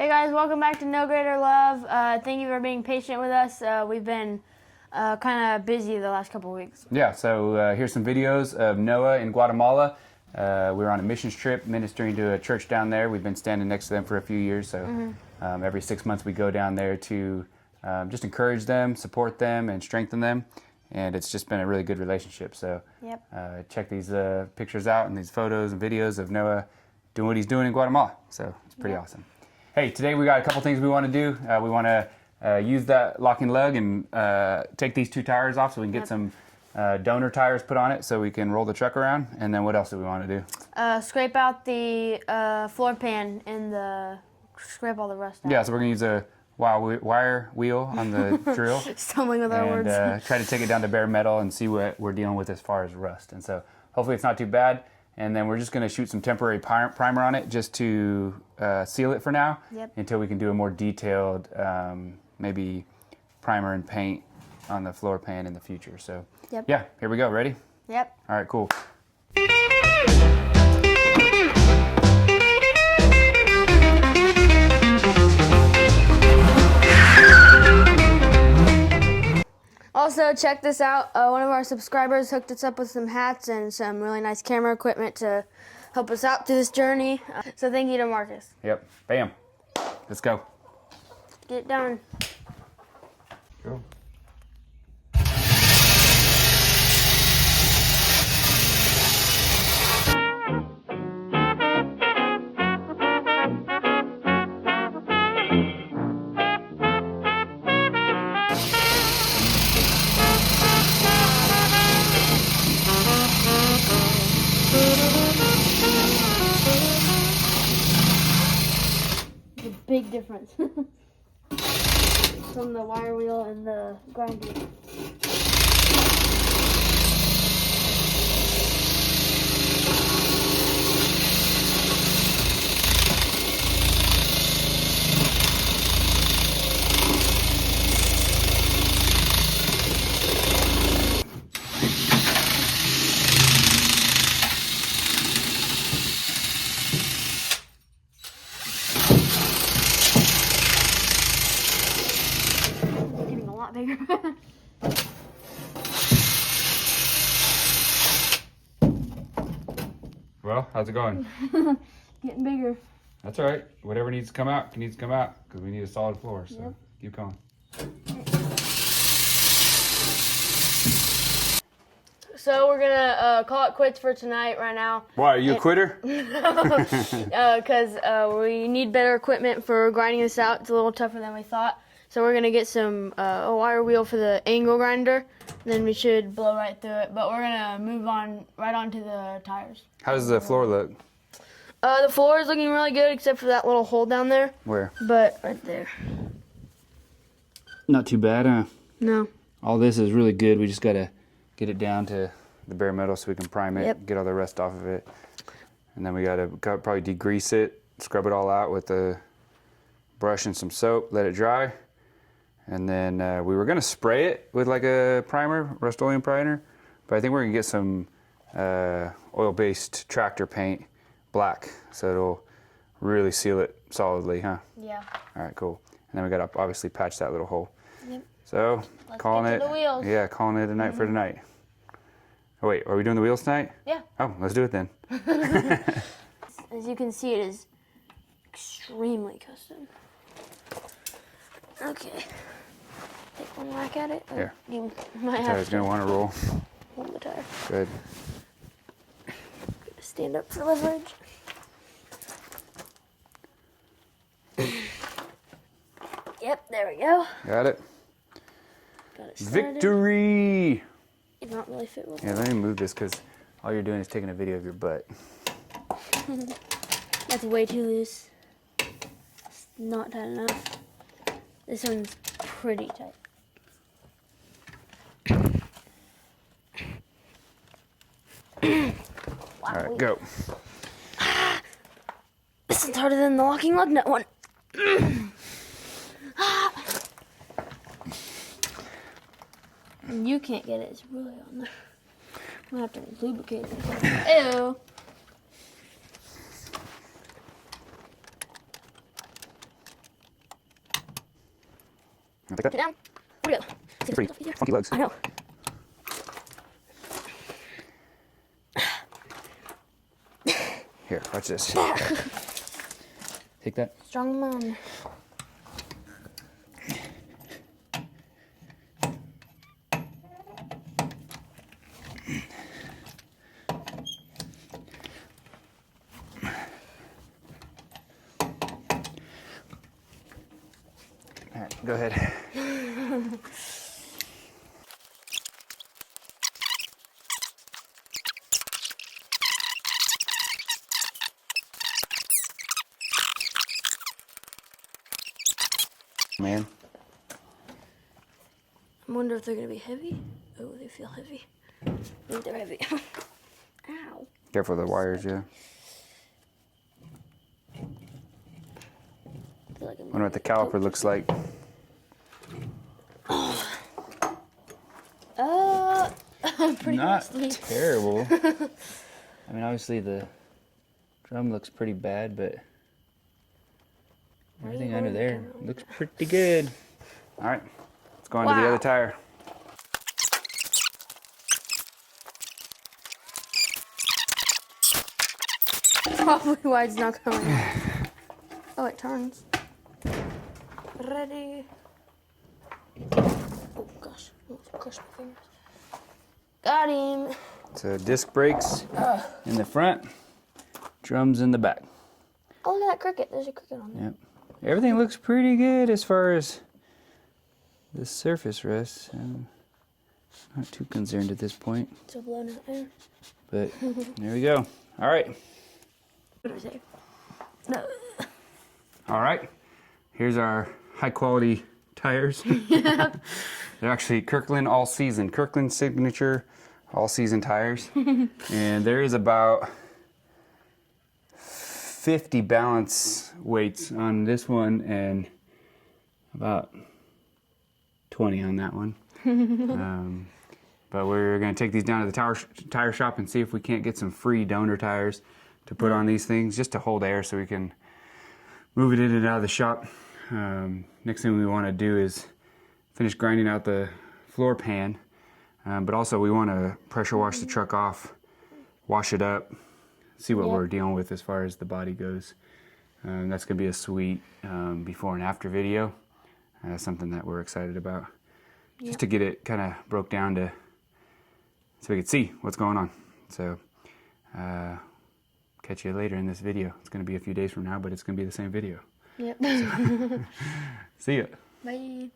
Hey guys, welcome back to No Greater Love. Thank you for being patient with us. We've been kind of busy the last couple of weeks. Yeah, so here's some videos of Noah in Guatemala. We were on a missions trip ministering to a church down there. We've been standing next to them for a few years, so every 6 months we go down there to just encourage them, support them, and strengthen them. And it's just been a really good relationship. So check these pictures out and these photos and videos of Noah doing what he's doing in Guatemala. So it's pretty awesome. Hey, today we got a couple things we want to do. We want to use that locking lug and take these two tires off so we can get some donor tires put on it so we can roll the truck around. And then what else do we want to do? Scrape out the floor pan and scrape all the rust out. Yeah, so we're going to use a wire wheel on the drill. Stumbling with our words. And try to take it down to bare metal and see what we're dealing with as far as rust. And so hopefully it's not too bad. And then we're just going to shoot some temporary primer on it just to seal it for now until we can do a more detailed maybe primer and paint on the floor pan in the future. So yeah, here we go. Ready? Yep. All right, cool. Also, check this out. One of our subscribers hooked us up with some hats and some really nice camera equipment to help us out through this journey. So thank you to Marcus. Yep. Bam. Let's go. Get it done. Go. Big difference from the wire wheel and the grinder. Bigger. Well, how's it going? Getting bigger. That's all right. Whatever needs to come out needs to come out because we need a solid floor. So keep going. So we're gonna call it quits for tonight right now. Why, are you a quitter? Because we need better equipment for grinding this out. It's a little tougher than we thought. So we're gonna get some a wire wheel for the angle grinder. Then we should blow right through it. But we're gonna move on right onto the tires. How does the floor look? The floor is looking really good except for that little hole down there. Where? But right there. Not too bad, huh? No. All this is really good. We just gotta get it down to the bare metal so we can prime it, get all the rust off of it. And then we gotta probably degrease it, scrub it all out with a brush and some soap, let it dry. And then we were gonna spray it with like a primer, Rust-Oleum primer, but I think we're gonna get some oil-based tractor paint, black, so it'll really seal it solidly, huh? Yeah. All right, cool. And then we gotta obviously patch that little hole. Yep. So calling get to the wheels. Yeah, calling it a night for tonight. Oh wait, are we doing the wheels tonight? Yeah. Oh, let's do it then. As you can see, it is extremely custom. Okay. Take one whack at it. Here. You might have Tire's gonna want to roll. hold the tire. Good. Stand up for leverage. Yep, there we go. Got it. Got it started. Victory! Did not really fit well. Yeah, let me move this because all you're doing is taking a video of your butt. That's way too loose. It's not tight enough. This one's pretty tight. Wow, All right, go. This is harder than the locking lug nut one. You can't get it. It's really on there. I'm gonna have to lubricate it. Ew. Take that? Sit down. Where'd it go? See the Pretty stuff here? funky legs. I know. Here, watch this. Take that. Strong man. All right, go ahead. Man. I wonder if they're gonna be heavy. Oh, they feel heavy. I think they're heavy. Ow. Careful of the wires, yeah. I feel like I'm Wonder what the caliper looks like. pretty Not rusty. terrible. I mean, obviously the drum looks pretty bad, but everything under there looks pretty good. All right, let's go on to the Wow. other tire. Probably why it's not going. Oh, it turns. Ready. Oh gosh, I almost crushed my fingers. Got him. So disc brakes in the front, drums in the back. Oh, look at that cricket. There's a cricket on there. Yep. Everything looks pretty good as far as the surface rust. Not too concerned at this point, Still blowing out air. but there we go. All right. What do I say? No. All right, here's our high quality tires. They're actually Kirkland all season, Kirkland signature all season tires. And there is about 50 balance weights on this one and about 20 on that one. But we're gonna take these down to the tire shop and see if we can't get some free donor tires to put on these things just to hold air so we can move it in and out of the shop. Next thing we want to do is finish grinding out the floor pan, but also we want to pressure wash the truck off, wash it up, see what we're dealing with as far as the body goes. That's going to be a sweet before and after video. That's something that we're excited about. Just to get it kind of broke down to so we can see what's going on. So catch you later in this video. It's going to be a few days from now, but it's going to be the same video. Yep. See ya. Bye.